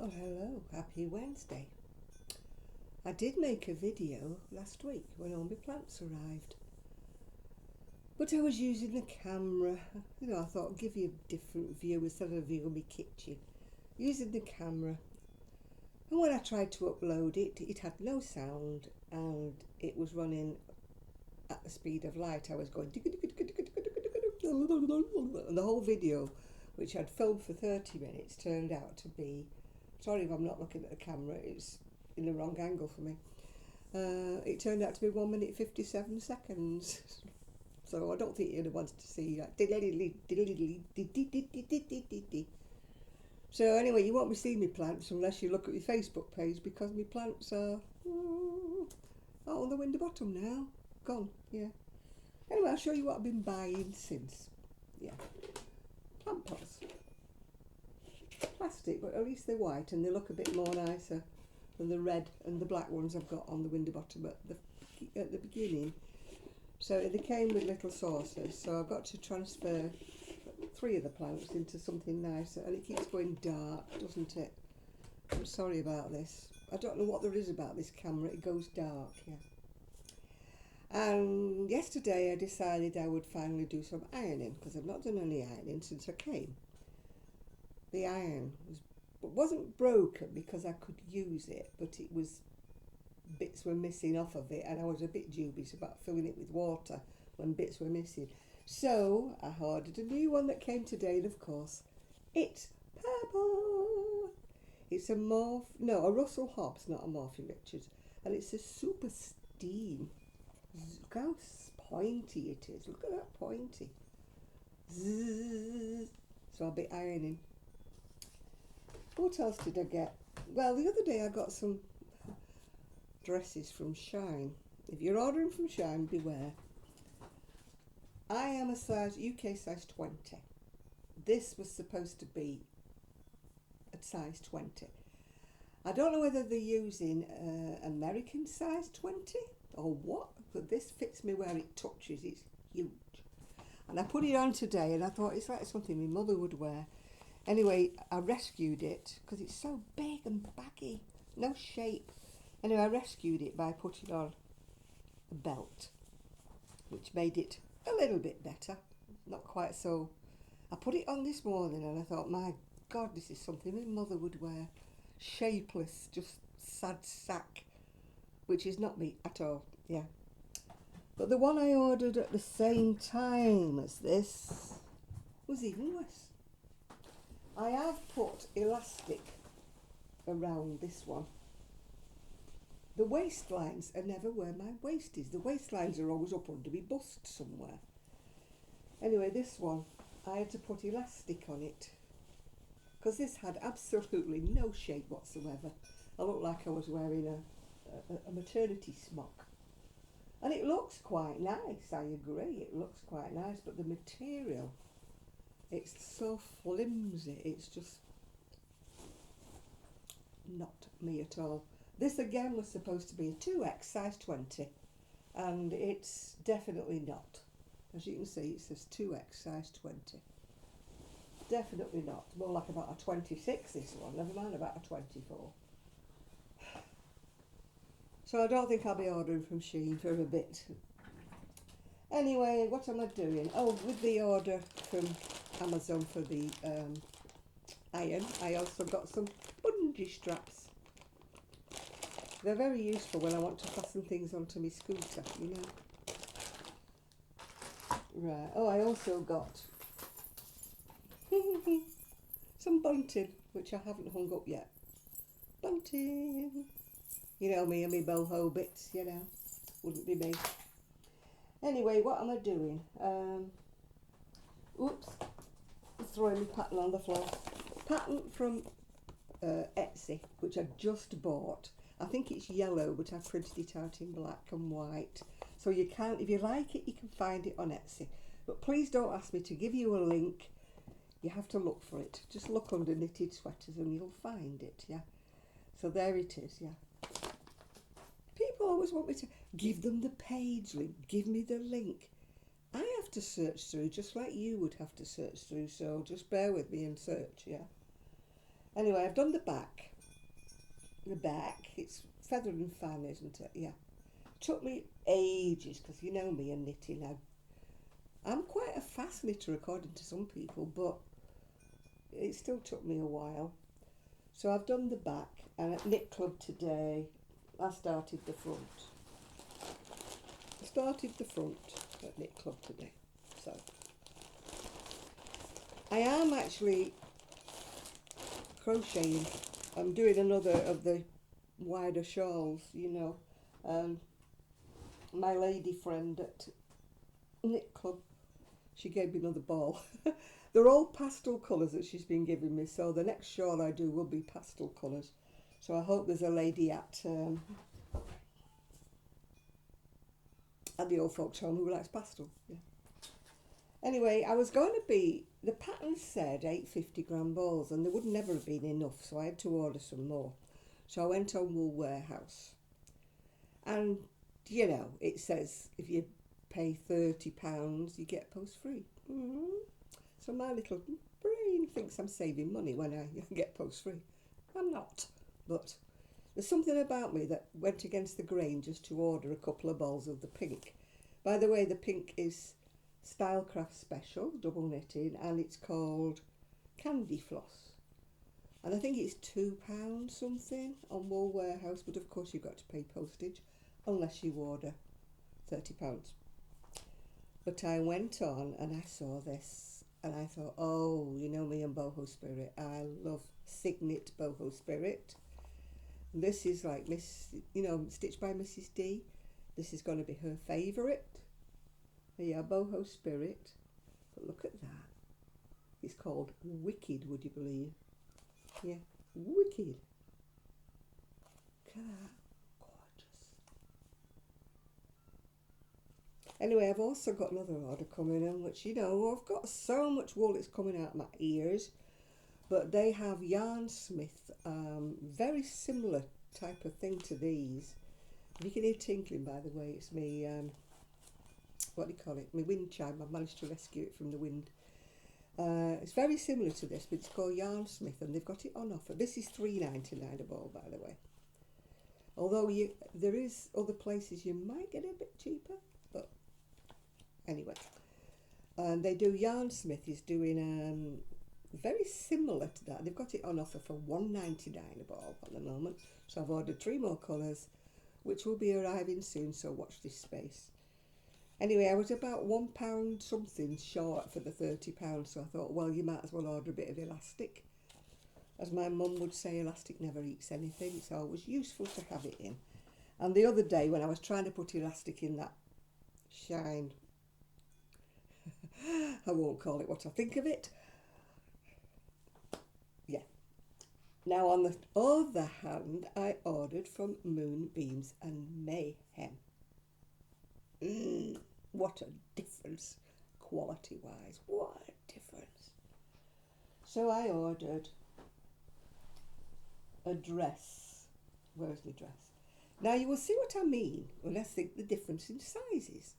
Well, hello, happy Wednesday. I did make a video last week when all my plants arrived, but I was using the camera. I thought I'd give you a different view instead of a view of my kitchen. Using the camera, and when I tried to upload it, it had no sound and it was running at the speed of light. I was going, and the whole video, which I'd filmed for 30 minutes, turned out to be, sorry if I'm not looking at the camera, it's in the wrong angle for me. It turned out to be 1 minute 57 seconds. So I don't think you'd want to see that. So anyway, you won't be seeing my plants unless you look at my Facebook page, because my plants are out on the window bottom now. Gone, yeah. Anyway, I'll show you what I've been buying since. Yeah. Plant pots. Plastic, but at least they're white and they look a bit more nicer than the red and the black ones I've got on the window bottom at the beginning. So they came with little saucers, so I've got to transfer 3 of the plants into something nicer, and it keeps going dark, doesn't it? I'm sorry about this. I don't know what there is about this camera, it goes dark, yeah. And yesterday I decided I would finally do some ironing, because I've not done any ironing since I came. The iron wasn't broken because I could use it, but it was, bits were missing off of it, and I was a bit dubious about filling it with water when bits were missing. So I ordered a new one that came today, and of course it's purple. It's a Russell Hobbs, not a Morphe Richards, and it's a super steam. Look how pointy it is. Look at that pointy. Zzz. So I'll be ironing. What else did I get? Well, the other day I got some dresses from Shein. If you're ordering from Shein, beware. I am a UK size 20. This was supposed to be a size 20. I don't know whether they're using American size 20 or what, but this fits me where it touches. It's huge. And I put it on today and I thought it's like something my mother would wear. Anyway, I rescued it because it's so big and baggy, no shape. Anyway, I rescued it by putting on a belt, which made it a little bit better, not quite so. I put it on this morning and I thought, my God, this is something my mother would wear. Shapeless, just sad sack, which is not me at all, yeah. But the one I ordered at the same time as this was even worse. I have put elastic around this one. The waistlines are never where my waist is. The waistlines are always up under my bust somewhere. Anyway, this one, I had to put elastic on it because this had absolutely no shape whatsoever. I looked like I was wearing a maternity smock. And it looks quite nice, I agree, it looks quite nice, but the material, it's so flimsy, it's just not me at all. This again was supposed to be a 2X size 20, and it's definitely not. As you can see, it says 2X size 20. Definitely not. More like about a 26, this one, never mind about a 24. So I don't think I'll be ordering from Shein for a bit. Anyway, what am I doing? Oh, with the order from Amazon for the iron, I also got some bungee straps. They're very useful when I want to fasten things onto my scooter, you know. Right, oh, I also got some bunting, which I haven't hung up yet. Bunting. You know me and my boho bits, you know. Wouldn't be me. Anyway, what am I doing? Oops. I'm throwing my pattern on the floor. Pattern from Etsy, which I just bought. I think it's yellow, but I've printed it out in black and white. So you can, if you like it, you can find it on Etsy. But please don't ask me to give you a link. You have to look for it. Just look under knitted sweaters and you'll find it, yeah. So there it is, yeah. People always want me to give them the page link, give me the link. I have to search through just like you would have to search through, so just bear with me and search, yeah. Anyway, I've done the back. the back. It's feathered and fan, isn't it? Yeah. Took me ages, because you know me and knitting. I'm quite a fast knitter according to some people, but it still took me a while. So I've done the back, and at Knit Club today I started the front. At Knit Club today. So I am actually crocheting. I'm doing another of the wider shawls, you know. My lady friend at Knit Club, she gave me another ball. They're all pastel colours that she's been giving me, so the next shawl I do will be pastel colours. So I hope there's a lady at the old folks home who likes pastel. Yeah. Anyway, I was going to be, the pattern said 850 gram balls, and there would never have been enough, so I had to order some more. So I went on Wool Warehouse, and you know, it says if you pay £30, you get post free. So my little brain thinks I'm saving money when I get post free. I'm not, but there's something about me that went against the grain just to order a couple of balls of the pink. By the way, the pink is Stylecraft Special, double knitting, and it's called Candy Floss. And I think it's £2 something on Wool Warehouse, but of course you've got to pay postage unless you order £30. But I went on and I saw this and I thought, oh, you know me and Boho Spirit. I love Cygnet Boho Spirit. This is like stitched by Mrs. D. This is going to be her favourite. Yeah, Boho Spirit. But look at that. It's called Wicked, would you believe? Yeah, Wicked. Look at that. Anyway, I've also got another order coming in, which, you know, I've got so much wool it's coming out my ears, but they have Yarnsmith, very similar type of thing to these. You can hear tinkling, by the way. It's me, what do you call it? My wind chime. I've managed to rescue it from the wind. It's very similar to this, but it's called Yarnsmith, and they've got it on offer. This is £3.99 a ball, by the way. Although there is other places you might get it a bit cheaper, but anyway. And they do, Yarnsmith is doing very similar to that. They've got it on offer for £1.99 a ball at the moment. So I've ordered 3 more colours, which will be arriving soon, so watch this space. Anyway, I was about £1 something short for the £30, so I thought, well, you might as well order a bit of elastic. As my mum would say, elastic never eats anything, so it was useful to have it in. And the other day when I was trying to put elastic in that Shein, I won't call it what I think of it. Yeah. Now on the other hand, I ordered from Moonbeams and Mayhem. What a difference, quality-wise. What a difference. So I ordered a dress. Where's the dress? Now you will see what I mean when I think the difference in sizes.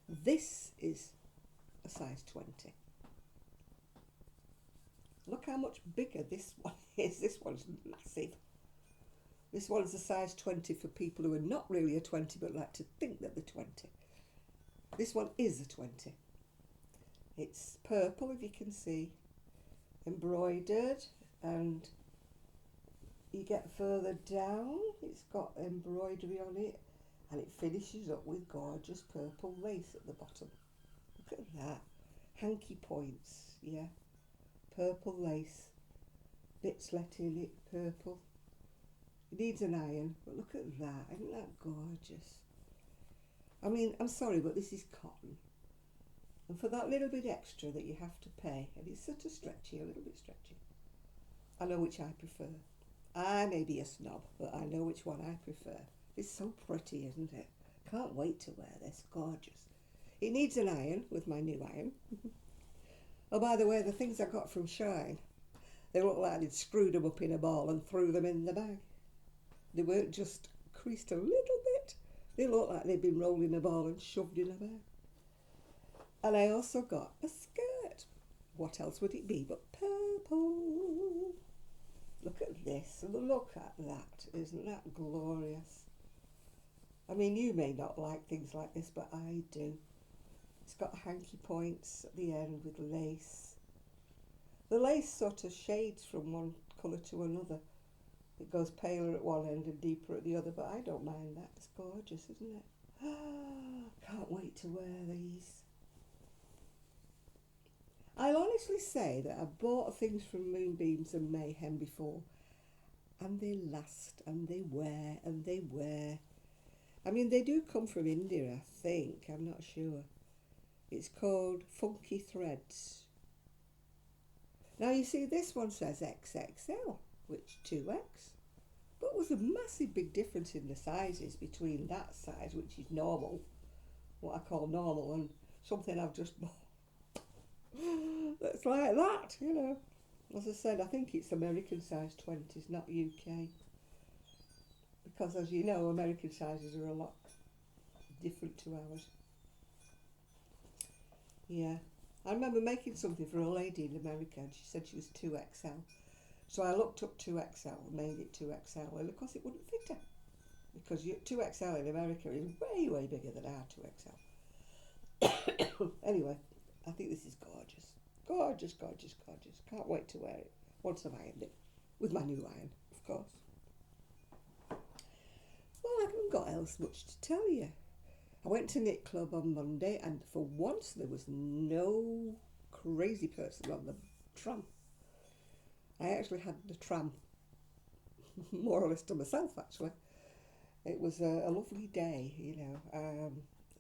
This is a size 20. Look how much bigger this one is. This one's massive. This one's a size 20 for people who are not really a 20 but like to think that they're 20. This one is a 20. It's purple, if you can see, embroidered, and you get further down, it's got embroidery on it, and it finishes up with gorgeous purple lace at the bottom. Look at that. Hanky points, yeah. Purple lace, bits let in it, purple. It needs an iron, but look at that. Isn't that gorgeous? I mean, I'm sorry, but this is cotton. And for that little bit extra that you have to pay, and it's sort of stretchy, a little bit stretchy, I know which I prefer. I may be a snob, but I know which one I prefer. It's so pretty, isn't it? Can't wait to wear this. Gorgeous. It needs an iron with my new iron. Oh, by the way, the things I got from Shein, they look like they'd screwed them up in a ball and threw them in the bag. They weren't just creased a little bit. They look like they'd been rolled in a ball and shoved in a bag. And I also got a skirt. What else would it be but purple? Look at this. this. Look at that. Isn't that glorious? I mean, you may not like things like this, but I do. It's got hanky points at the end with lace. The lace sort of shades from one colour to another. It goes paler at one end and deeper at the other, but I don't mind that. It's gorgeous, isn't it? Can't wait to wear these. I'll honestly say that I've bought things from Moonbeams and Mayhem before, and they last, and they wear, and they wear. I mean, they do come from India, I think. I'm not sure. It's called Funky Threads. Now, you see, this one says XXL, which 2X. But there's a massive big difference in the sizes between that size, which is normal, what I call normal, and something I've just bought. That's like that, you know. As I said, I think it's American size 20s, not UK. Because as you know, American sizes are a lot different to ours. Yeah. I remember making something for a lady in America and she said she was 2XL. So I looked up 2XL and made it 2XL, and of course it wouldn't fit her. Because 2XL in America is way, way bigger than our 2XL. Anyway, I think this is gorgeous. Gorgeous, gorgeous, gorgeous. Can't wait to wear it once I've ironed it. With my new iron, of course. Well, I haven't got else much to tell you. I went to Knit Club on Monday, and for once there was no crazy person on the tram. I actually had the tram more or less to myself, actually. It was a lovely day, you know.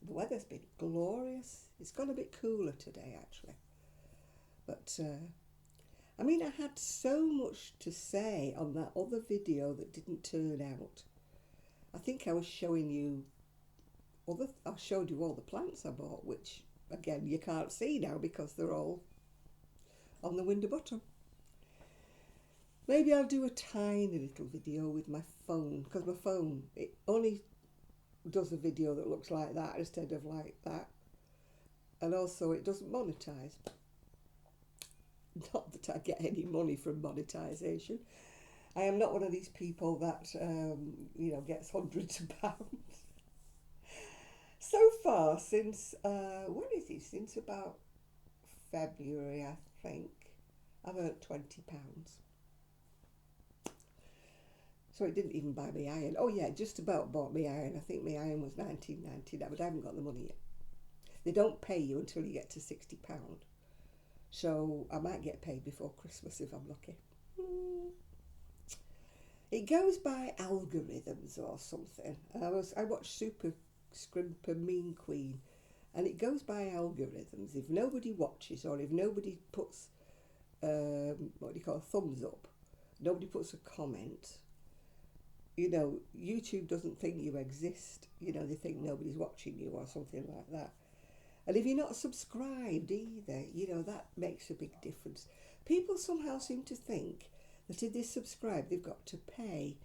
The weather's been glorious. It's gone a bit cooler today, actually. But, I mean, I had so much to say on that other video that didn't turn out. I think I was showing you, I showed you all the plants I bought, which, again, you can't see now because they're all on the window bottom. Maybe I'll do a tiny little video with my phone, because my phone, it only does a video that looks like that instead of like that. And also it doesn't monetize. Not that I get any money from monetization. I am not one of these people that, you know, gets hundreds of pounds. So far, since, when is it? Since about February, I think, I've earned £20. So it didn't even buy me iron. Oh yeah, just about bought me iron. I think my iron was £19.99, but I haven't got the money yet. They don't pay you until you get to £60. So I might get paid before Christmas if I'm lucky. It goes by algorithms or something. I watched Super Scrimper Mean Queen, and it goes by algorithms. If nobody watches, or if nobody puts what do you call a thumbs up, nobody puts a comment, you know, YouTube doesn't think you exist. You know, they think nobody's watching you or something like that. And if you're not subscribed either, you know, that makes a big difference. People somehow seem to think that if they subscribe, they've got to pay.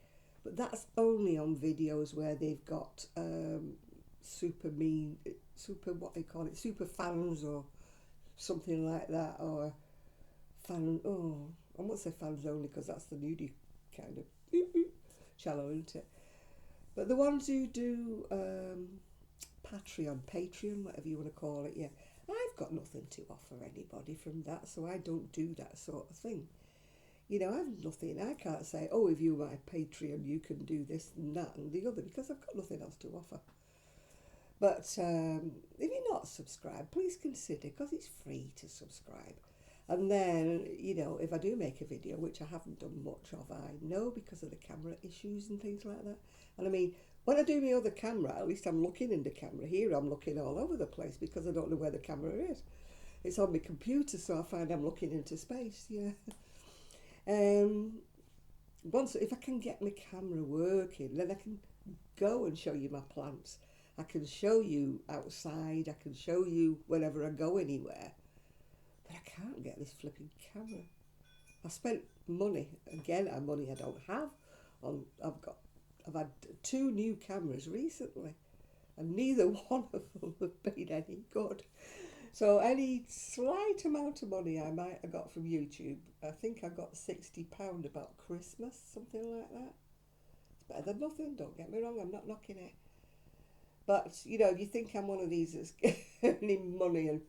But that's only on videos where they've got super what they call it, super fans or something like that, or I won't say fans only because that's the nudie kind of shallow, isn't it? But the ones who do Patreon, whatever you want to call it, yeah, I've got nothing to offer anybody from that, so I don't do that sort of thing. You know, I've nothing. I can't say, oh, if you're my Patreon, you can do this and that and the other, because I've got nothing else to offer. But if you're not subscribed, please consider, because it's free to subscribe. And then, you know, if I do make a video, which I haven't done much of, I know, because of the camera issues and things like that. And I mean, when I do my other camera, at least I'm looking in the camera. Here I'm looking all over the place because I don't know where the camera is. It's on my computer, so I find I'm looking into space, yeah. Once, if I can get my camera working, then I can go and show you my plants. I can show you outside, I can show you whenever I go anywhere. But I can't get this flipping camera. I spent money, again, money I don't have. I've had 2 new cameras recently, and neither one of them have been any good. So any slight amount of money I might have got from YouTube, I think I got £60 about Christmas, something like that. It's better than nothing, don't get me wrong, I'm not knocking it. But, you know, you think I'm one of these that's earning money and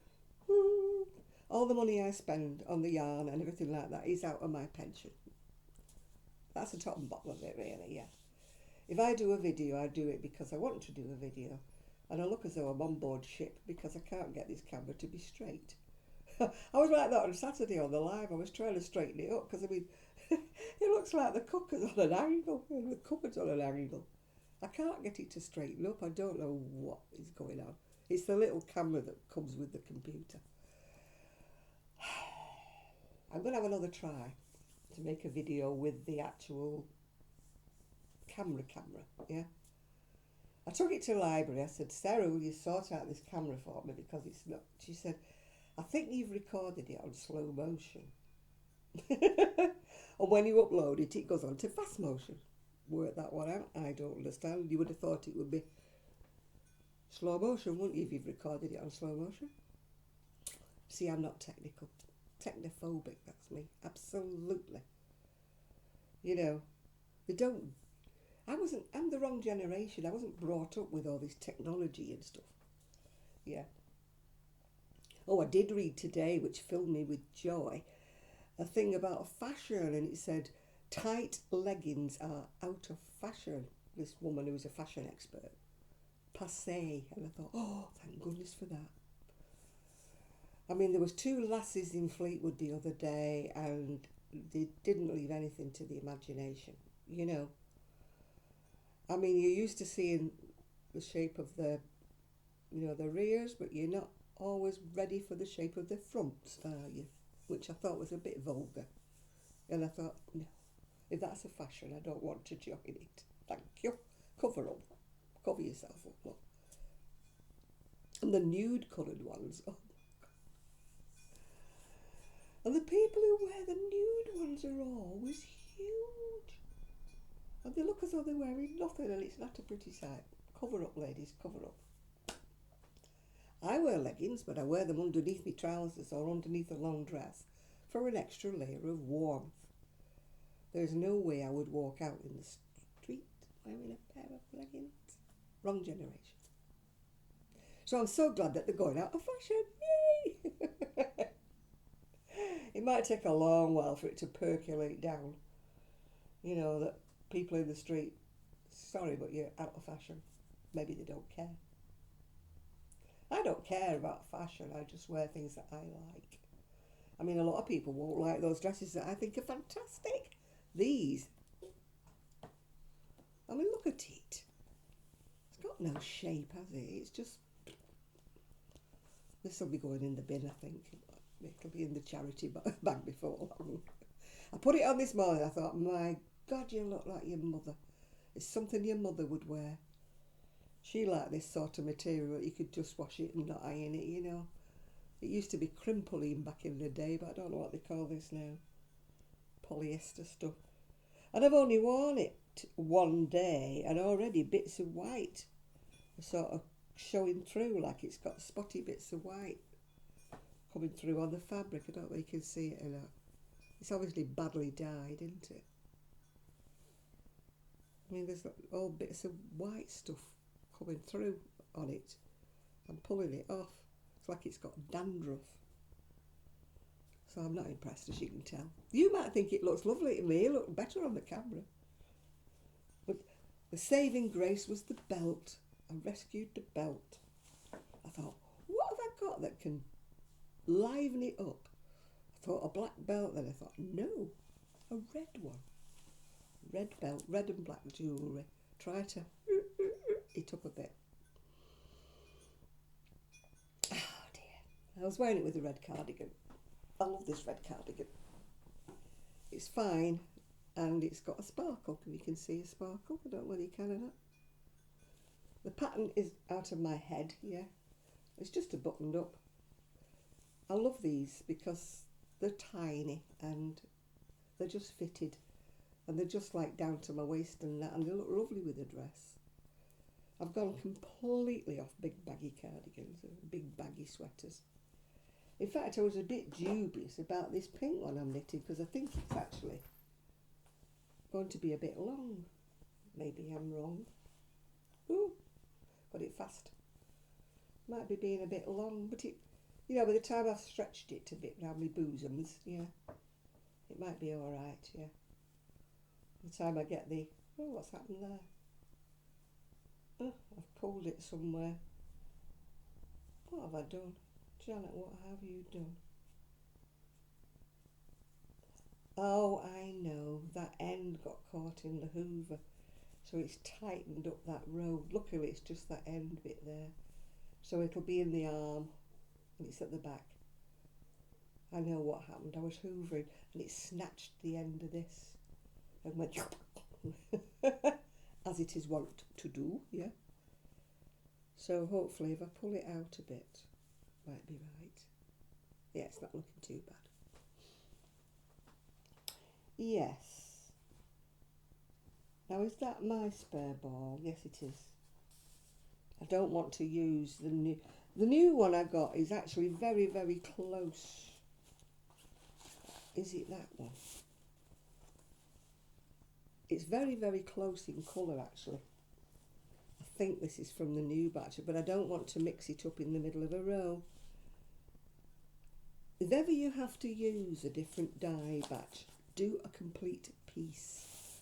all the money I spend on the yarn and everything like that is out of my pension. That's the top and bottom of it, really, yeah. If I do a video, I do it because I want to do a video. And I look as though I'm on board ship because I can't get this camera to be straight. I was like that on Saturday on the live. I was trying to straighten it up because, I mean, it looks like the cooker's on an angle and the cupboard's on an angle. I can't get it to straighten up. I don't know what is going on. It's the little camera that comes with the computer. I'm going to have another try to make a video with the actual camera, yeah? I took it to the library. I said, Sarah, will you sort out this camera for me because it's not... She said, I think you've recorded it on slow motion. And when you upload it, it goes on to fast motion. Work that one out. I don't understand. You would have thought it would be slow motion, wouldn't you, if you've recorded it on slow motion? See, I'm not technical. Technophobic, that's me. Absolutely. You know, they don't... I'm the wrong generation. I wasn't brought up with all this technology and stuff. Yeah. Oh, I did read today, which filled me with joy, a thing about fashion, and it said, tight leggings are out of fashion. This woman who was a fashion expert. Passé. And I thought, oh, thank goodness for that. I mean, there was 2 lasses in Fleetwood the other day, and they didn't leave anything to the imagination, you know. I mean, you're used to seeing the shape of the, you know, the rears, but you're not always ready for the shape of the fronts, are you? Which I thought was a bit vulgar. And I thought, no, if that's a fashion, I don't want to join it. Thank you. Cover up. Cover yourself up, look. And the nude coloured ones, oh my God. And the people who wear the nude ones are always huge. And they look as though they're wearing nothing, and it's not a pretty sight. Cover up, ladies, cover up. I wear leggings, but I wear them underneath my trousers or underneath a long dress for an extra layer of warmth. There's no way I would walk out in the street wearing a pair of leggings. Wrong generation. So I'm so glad that they're going out of fashion. Yay! It might take a long while for it to percolate down. You know, that people in the street, sorry, but you're out of fashion. Maybe they don't care. I don't care about fashion. I just wear things that I like. I mean, a lot of people won't like those dresses that I think are fantastic. These. I mean, look at it. It's got no shape, has it? It's just... This will be going in the bin, I think. It'll be in the charity bag before long. I put it on this morning. I thought, my God, you look like your mother. It's something your mother would wear. She liked this sort of material. You could just wash it and not iron it, you know. It used to be crimpline back in the day, but I don't know what they call this now. Polyester stuff. And I've only worn it one day, and already bits of white are sort of showing through, like it's got spotty bits of white coming through on the fabric. I don't know if you can see it or not. It's obviously badly dyed, isn't it? I mean, there's all bits of white stuff coming through on it. I'm pulling it off. It's like it's got dandruff. So I'm not impressed, as you can tell. You might think it looks lovely to me. It looked better on the camera. But the saving grace was the belt. I rescued the belt. I thought, what have I got that can liven it up? I thought a black belt, then I thought, no, a red one. Red belt, red and black jewellery. Try to it up a bit. Oh dear. I was wearing it with a red cardigan. I love this red cardigan. It's fine, and it's got a sparkle. You can see a sparkle. I don't know whether you can or not. The pattern is out of my head, yeah. It's just a buttoned up. I love these because they're tiny and they're just fitted. And they're just like down to my waist and that, and they look lovely with a dress. I've gone completely off big baggy cardigans and big baggy sweaters. In fact, I was a bit dubious about this pink one I'm knitting because I think it's actually going to be a bit long. Maybe I'm wrong. Ooh, got it fast. Might be being a bit long, but it, you know, by the time I've stretched it a bit round my bosoms, yeah, it might be all right, yeah. By the time I get the, oh, what's happened there? Oh, I've pulled it somewhere. What have I done? Janet, what have you done? Oh, I know, that end got caught in the hoover, so it's tightened up that row. Luckily, it's just that end bit there. So it'll be in the arm, and it's at the back. I know what happened. I was hoovering, and it snatched the end of this, and went, as it is wont to do, yeah. So hopefully, if I pull it out a bit, might be right. Yeah, it's not looking too bad. Yes. Now, is that my spare ball? Yes, it is. I don't want to use the new... The new one I got is actually very, very close. Is it that one? It's very, very close in colour, actually. I think this is from the new batch, but I don't want to mix it up in the middle of a row. If ever you have to use a different dye batch, do a complete piece.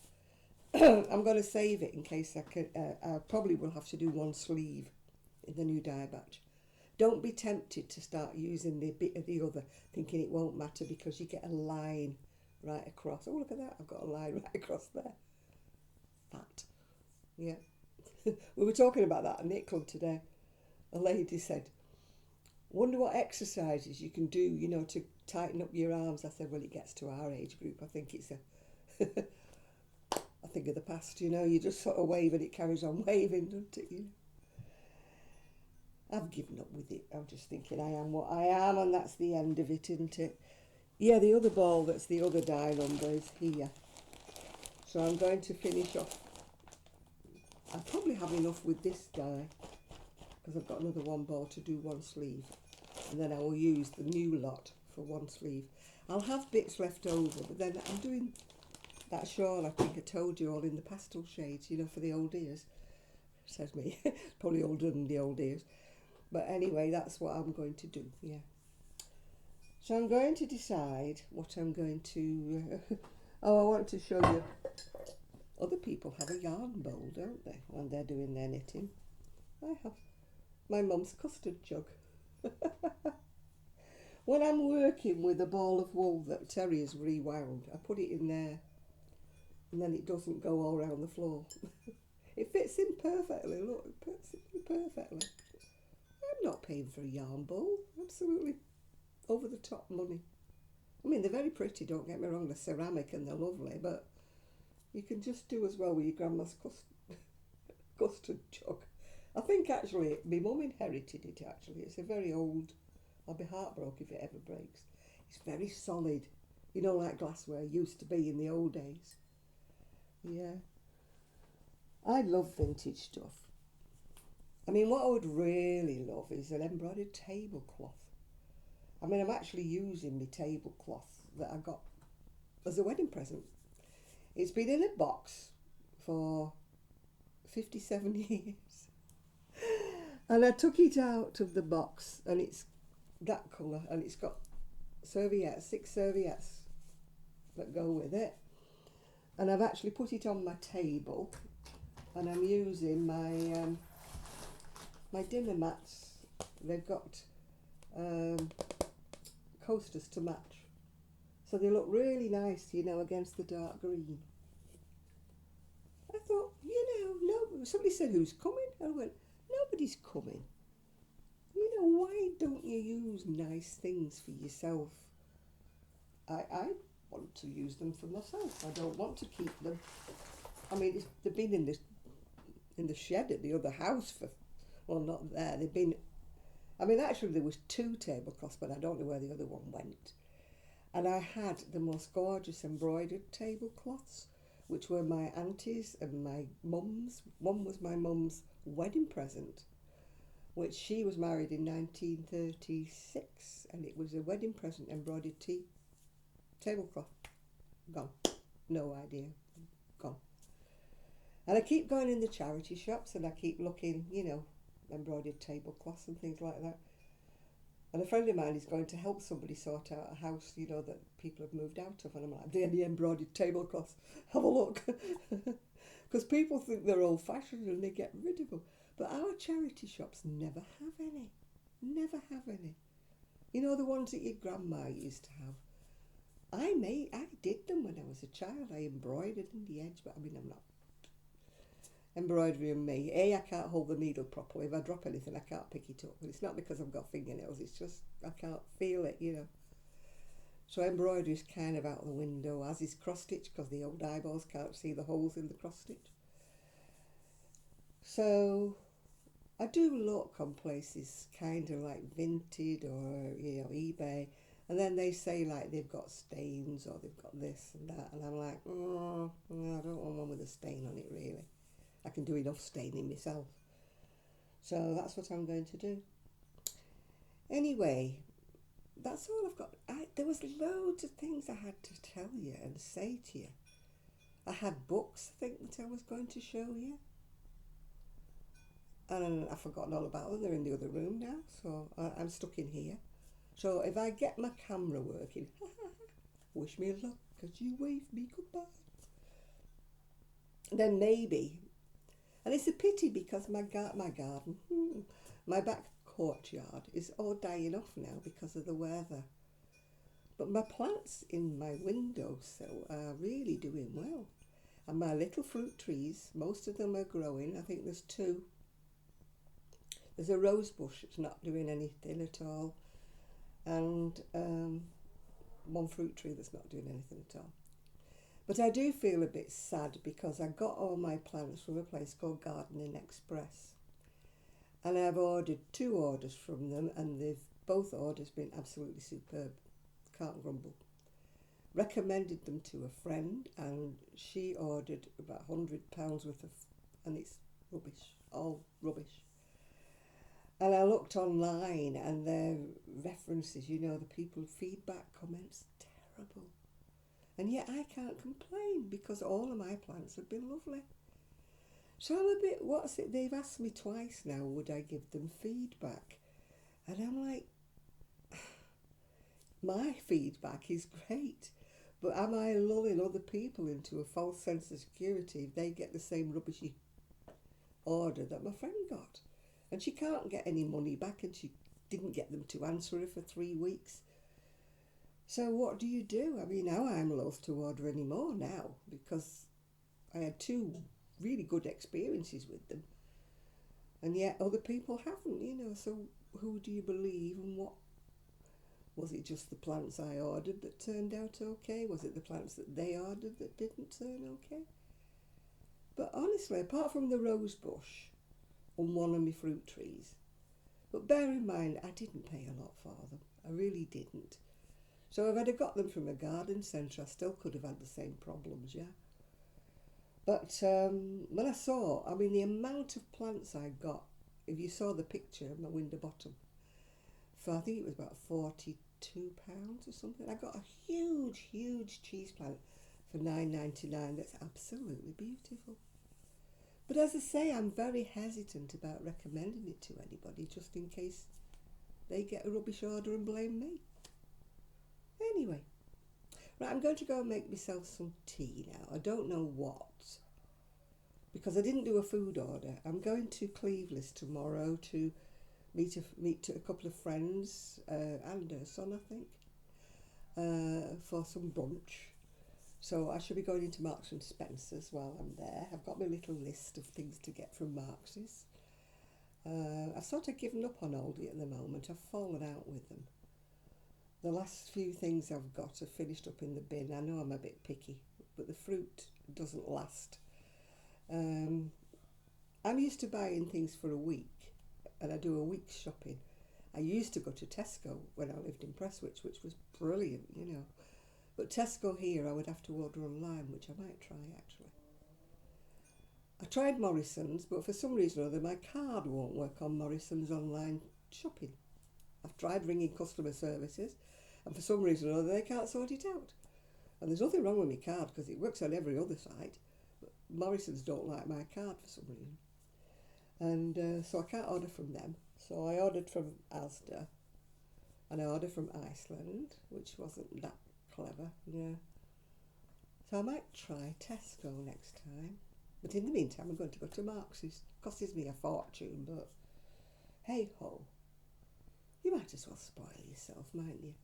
I'm going to save it in case I probably will have to do one sleeve in the new dye batch. Don't be tempted to start using the bit of the other, thinking it won't matter because you get a line right across. Oh, look at that, I've got a line right across there. Fat. Yeah. We were talking about that at Knit Club today. A lady said, wonder what exercises you can do, you know, to tighten up your arms. I said, well, it gets to our age group. I think it's a thing of the past, you know. You just sort of wave and it carries on waving, doesn't it? You know? I've given up with it. I'm just thinking I am what I am, and that's the end of it, isn't it? Yeah, the other ball that's the other die number is here. So I'm going to finish off. I'll probably have enough with this die because I've got another one ball to do one sleeve, and then I will use the new lot for one sleeve. I'll have bits left over, but then I'm doing that shawl I think I told you all in the pastel shades, you know, for the old ears. Says me, probably older than the old ears. But anyway, that's what I'm going to do, yeah. So I'm going to decide what I'm going to... oh, I want to show you. Other people have a yarn bowl, don't they, when they're doing their knitting. I have my mum's custard jug. When I'm working with a ball of wool that Terry has rewound, I put it in there, and then it doesn't go all around the floor. It fits in perfectly, look, it fits in perfectly. I'm not paying for a yarn bowl, absolutely over the top money. I mean, they're very pretty, don't get me wrong, they're ceramic and they're lovely, but you can just do as well with your grandma's custard jug. I think actually, my mum inherited it actually, it's a very old, I'll be heartbroken if it ever breaks. It's very solid, you know, like glassware used to be in the old days. Yeah. I love vintage stuff. I mean, what I would really love is an embroidered tablecloth. I mean, I'm actually using my tablecloth that I got as a wedding present. It's been in a box for 57 years. And I took it out of the box, and it's that colour, and it's got serviettes, 6 serviettes that go with it. And I've actually put it on my table, and I'm using my my dinner mats. They've got coasters to match, so they look really nice, you know, against the dark green. I thought, you know, no. Somebody said, "Who's coming?" I went, "Nobody's coming." You know, why don't you use nice things for yourself? I want to use them for myself. I don't want to keep them. I mean, they've been in the shed at the other house for, well, not there. They've been, I mean, actually there was 2 tablecloths, but I don't know where the other one went. And I had the most gorgeous embroidered tablecloths, which were my auntie's and my mum's. One was my mum's wedding present. which she was married in 1936, and it was a wedding present embroidered tablecloth. Gone. No idea. Gone. And I keep going in the charity shops and I keep looking, you know, embroidered tablecloths and things like that. And a friend of mine is going to help somebody sort out a house, you know, that people have moved out of. And I'm like, do any embroidered tablecloths? Have a look. Because people think they're old-fashioned and they get rid of them. But our charity shops never have any. Never have any. You know, the ones that your grandma used to have. I did them when I was a child. I embroidered in the edge, but I mean, I'm not embroidery and me. I can't hold the needle properly. If I drop anything, I can't pick it up. But it's not because I've got fingernails. It's just I can't feel it, you know. So embroidery is kind of out the window, as is cross stitch, because the old eyeballs can't see the holes in the cross stitch. So I do look on places kind of like Vinted or, you know, eBay, and then they say like they've got stains or they've got this and that, and I'm like, no, I don't want one with a stain on it really. I can do enough staining myself. So that's what I'm going to do. Anyway, that's all I've got. There was loads of things I had to tell you and say to you. I had books, I think, that I was going to show you. And I've forgotten all about them. They're in the other room now, so I'm stuck in here. So if I get my camera working, wish me luck, because you waved me goodbye. Then maybe, and it's a pity because my garden, my back courtyard is all dying off now because of the weather. But my plants in my windowsill are really doing well. And my little fruit trees, most of them are growing. I think there's 2. There's a rose bush that's not doing anything at all. And one fruit tree that's not doing anything at all. But I do feel a bit sad because I got all my plants from a place called Gardening Express. And I've ordered 2 orders from them, and both orders been absolutely superb. Can't grumble. Recommended them to a friend, and she ordered about £100 worth of, and it's rubbish, all rubbish. And I looked online, and their references, you know, the people feedback comments, terrible. And yet I can't complain because all of my plants have been lovely. So I'm a bit, what's it? They've asked me twice now, would I give them feedback? And I'm like, my feedback is great, but am I lulling other people into a false sense of security if they get the same rubbishy order that my friend got? And she can't get any money back, and she didn't get them to answer her for 3 weeks. So what do you do? I mean, now I'm loath to order any more now because I had 2 really good experiences with them, and yet other people haven't, you know. So who do you believe, and what? Was it just the plants I ordered that turned out okay? Was it the plants that they ordered that didn't turn okay? But honestly, apart from the rose bush and one of my fruit trees, but bear in mind, I didn't pay a lot for them. I really didn't. So if I'd have got them from a garden centre, I still could have had the same problems, yeah. But when I saw, I mean, the amount of plants I got, if you saw the picture of my window bottom, for I think it was about £42 or something. I got a huge, huge cheese plant for $9.99. That's absolutely beautiful. But as I say, I'm very hesitant about recommending it to anybody, just in case they get a rubbish order and blame me. Anyway, right, I'm going to go and make myself some tea now. I don't know what, because I didn't do a food order. I'm going to Cleveland tomorrow to meet a couple of friends and her son, I think, for some brunch. So I should be going into Marks and Spencer's while I'm there. I've got my little list of things to get from Marks's. I've sort of given up on Aldi at the moment. I've fallen out with them. The last few things I've got are finished up in the bin. I know I'm a bit picky, but the fruit doesn't last. I'm used to buying things for a week, and I do a week's shopping. I used to go to Tesco when I lived in Prestwich, which was brilliant, you know. But Tesco here, I would have to order online, which I might try actually. I tried Morrison's, but for some reason or other my card won't work on Morrison's online shopping. I've tried ringing customer services, and for some reason or other they can't sort it out. And there's nothing wrong with my card because it works on every other site, but Morrison's don't like my card for some reason. And so I can't order from them. So I ordered from Asda, and I ordered from Iceland, which wasn't that clever, yeah. So I might try Tesco next time. But in the meantime, I'm going to go to Marks. It costs me a fortune, but hey ho. You might as well spoil yourself, mightn't you?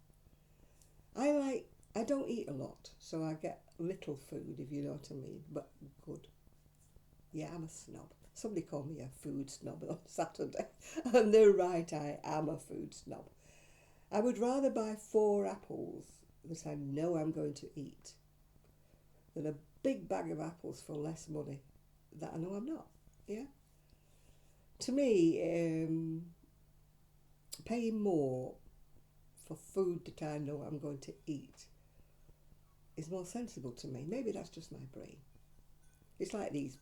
I don't eat a lot, so I get little food, if you know what I mean, but good. Yeah, I'm a snob. Somebody called me a food snob on Saturday, and they're right, I am a food snob. I would rather buy 4 apples that I know I'm going to eat than a big bag of apples for less money that I know I'm not, yeah? To me, paying more for food that I know I'm going to eat is more sensible to me. Maybe that's just my brain. It's like these,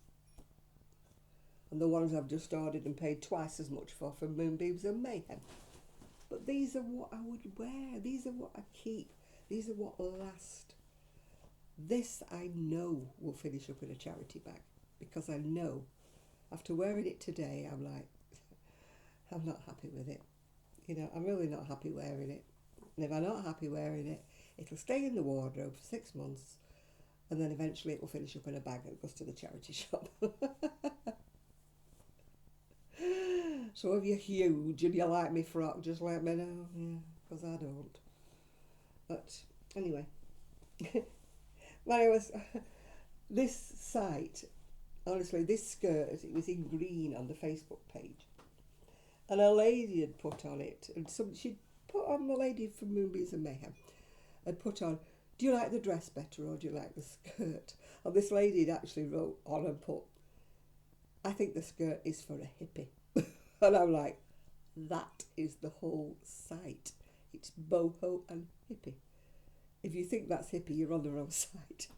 and the ones I've just ordered and paid twice as much for from Moonbeams and Mayhem. But these are what I would wear. These are what I keep. These are what last. This I know will finish up in a charity bag, because I know after wearing it today, I'm like, I'm not happy with it. You know, I'm really not happy wearing it. And if I'm not happy wearing it, it'll stay in the wardrobe for 6 months, and then eventually it will finish up in a bag and goes to the charity shop. So if you're huge and you like me frock, just let me know, yeah, because I don't. But anyway, this site, honestly, this skirt, it was in green on the Facebook page, and a lady had put on it, and she'd put on, the lady from Moonbeams and Mayhem had put on, do you like the dress better or do you like the skirt? And this lady had actually wrote on and put, I think the skirt is for a hippie. And I'm like, that is the whole site. It's boho and hippie. If you think that's hippie, you're on the wrong site.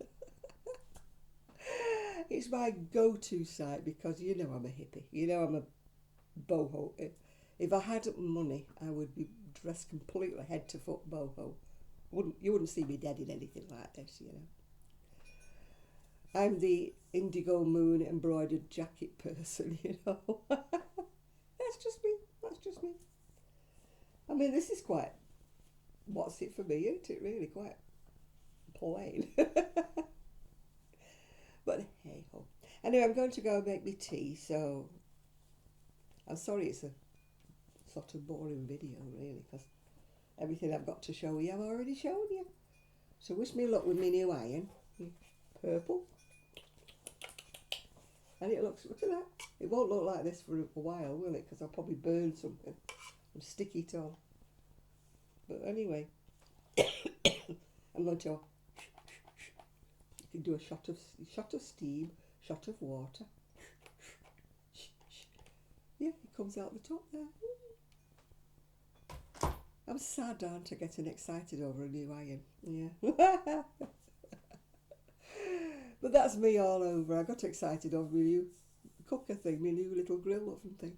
It's my go-to site because you know I'm a hippie. You know I'm a boho. If I had money, I would be dressed completely head to foot boho. You wouldn't see me dead in anything like this, you know. I'm the indigo moon embroidered jacket person, you know. That's just me. That's just me. I mean, this is quite, what's it for me, isn't it? Really quite plain. But hey ho. Anyway, I'm going to go and make me tea, so I'm sorry it's a sort of boring video, really, because everything I've got to show you, I've already shown you. So wish me luck with my new iron. Purple. And it looks, look at that. It won't look like this for a while, will it? Because I'll probably burn something and stick it on. But anyway, I'm going to, you can do a shot of steam, shot of water. Yeah, it comes out the top there. I'm sad, aren't I, getting excited over a new iron. Yeah. But that's me all over. I got excited over my new cooker thing, my new little grill oven thing.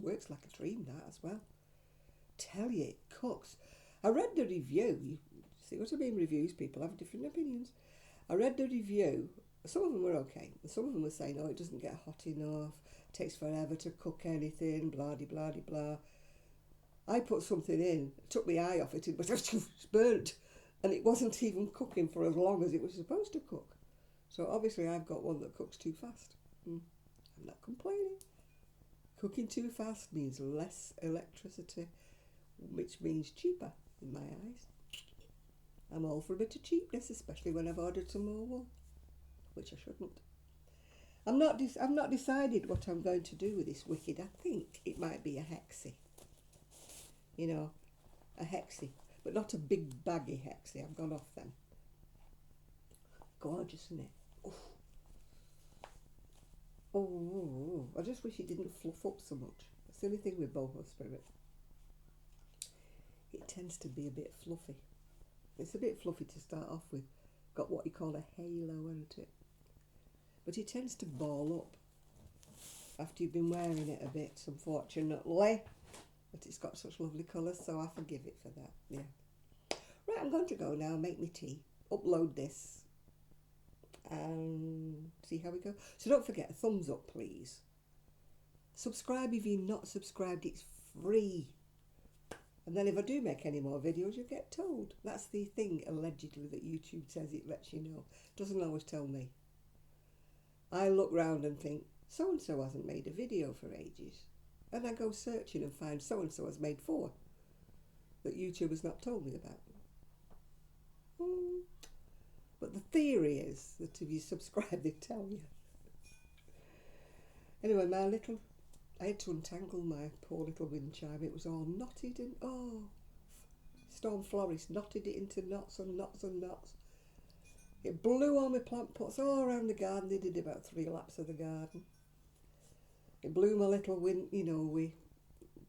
Works like a dream, that as well. Tell you, it cooks. I read the review. You see what I mean? Reviews, people have different opinions. I read the review. Some of them were okay. Some of them were saying, oh, it doesn't get hot enough. It takes forever to cook anything, blah-de-blah-de-blah. I put something in, took my eye off it, but it was burnt. And it wasn't even cooking for as long as it was supposed to cook. So obviously I've got one that cooks too fast. I'm not complaining. Cooking too fast means less electricity, which means cheaper in my eyes. I'm all for a bit of cheapness, especially when I've ordered some more wool, which I shouldn't. I'm not decided what I'm going to do with this wicked. I think it might be a hexie. You know, a hexie. But not a big baggy hexie. I've gone off them. Gorgeous, isn't it? Oh, I just wish it didn't fluff up so much. That's the only thing with Boho Spirit. It tends to be a bit fluffy. It's a bit fluffy to start off with. Got what you call a halo, isn't it? but it tends to ball up after you've been wearing it a bit, unfortunately. But it's got such lovely colours, so I forgive it for that. Yeah. Right, I'm going to go now, make me tea, upload this, and see how we go. So don't forget, a thumbs up, please. Subscribe if you're not subscribed, it's free. And then if I do make any more videos, you'll get told. That's the thing, allegedly, that YouTube says it lets you know. It doesn't always tell me. I look round and think, so-and-so hasn't made a video for ages. And I go searching and find so-and-so has made 4 that YouTube has not told me about. But the theory is that if you subscribe, they tell you. Anyway, I had to untangle my poor little wind chime. It was all knotted and, Storm Florist knotted it into knots and knots and knots. It blew all my plant pots all around the garden. They did about 3 laps of the garden. It blew my little wind, with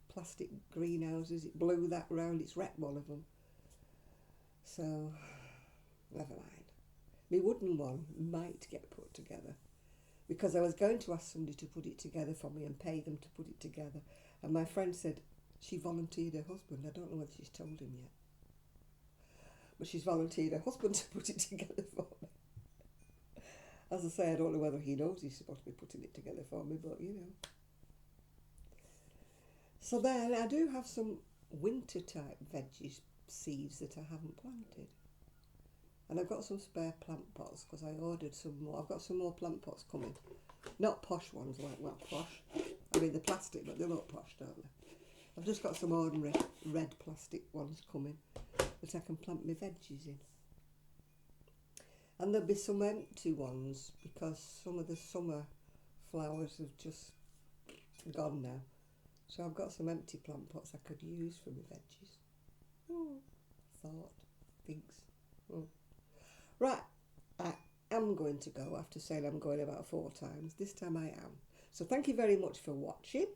plastic greenhouses. It blew that round. It's wrecked one of them. So, never mind. My wooden one might get put together, because I was going to ask somebody to put it together for me and pay them to put it together. And my friend said she volunteered her husband. I don't know whether she's told him yet. But she's volunteered her husband to put it together for me. As I say, I don't know whether he knows he's supposed to be putting it together for me, but So then I do have some winter type veggies seeds that I haven't planted. And I've got some spare plant pots because I ordered some more. I've got some more plant pots coming. Not posh ones, posh. I mean, they're plastic, but they look posh, don't they? I've just got some ordinary red plastic ones coming that I can plant my veggies in. And there'll be some empty ones because some of the summer flowers have just gone now. So I've got some empty plant pots I could use for my veggies. Thinks. Right, I am going to go after saying I'm going about 4 times. This time I am. So thank you very much for watching.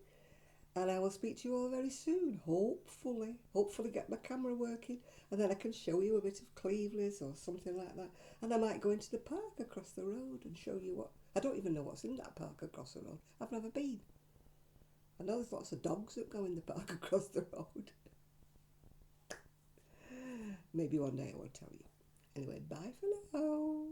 And I will speak to you all very soon, hopefully. Hopefully get my camera working. And then I can show you a bit of Cleveley's or something like that. And I might go into the park across the road and show you what... I don't even know what's in that park across the road. I've never been. I know there's lots of dogs that go in the park across the road. Maybe one day I will tell you. Anyway, bye for now.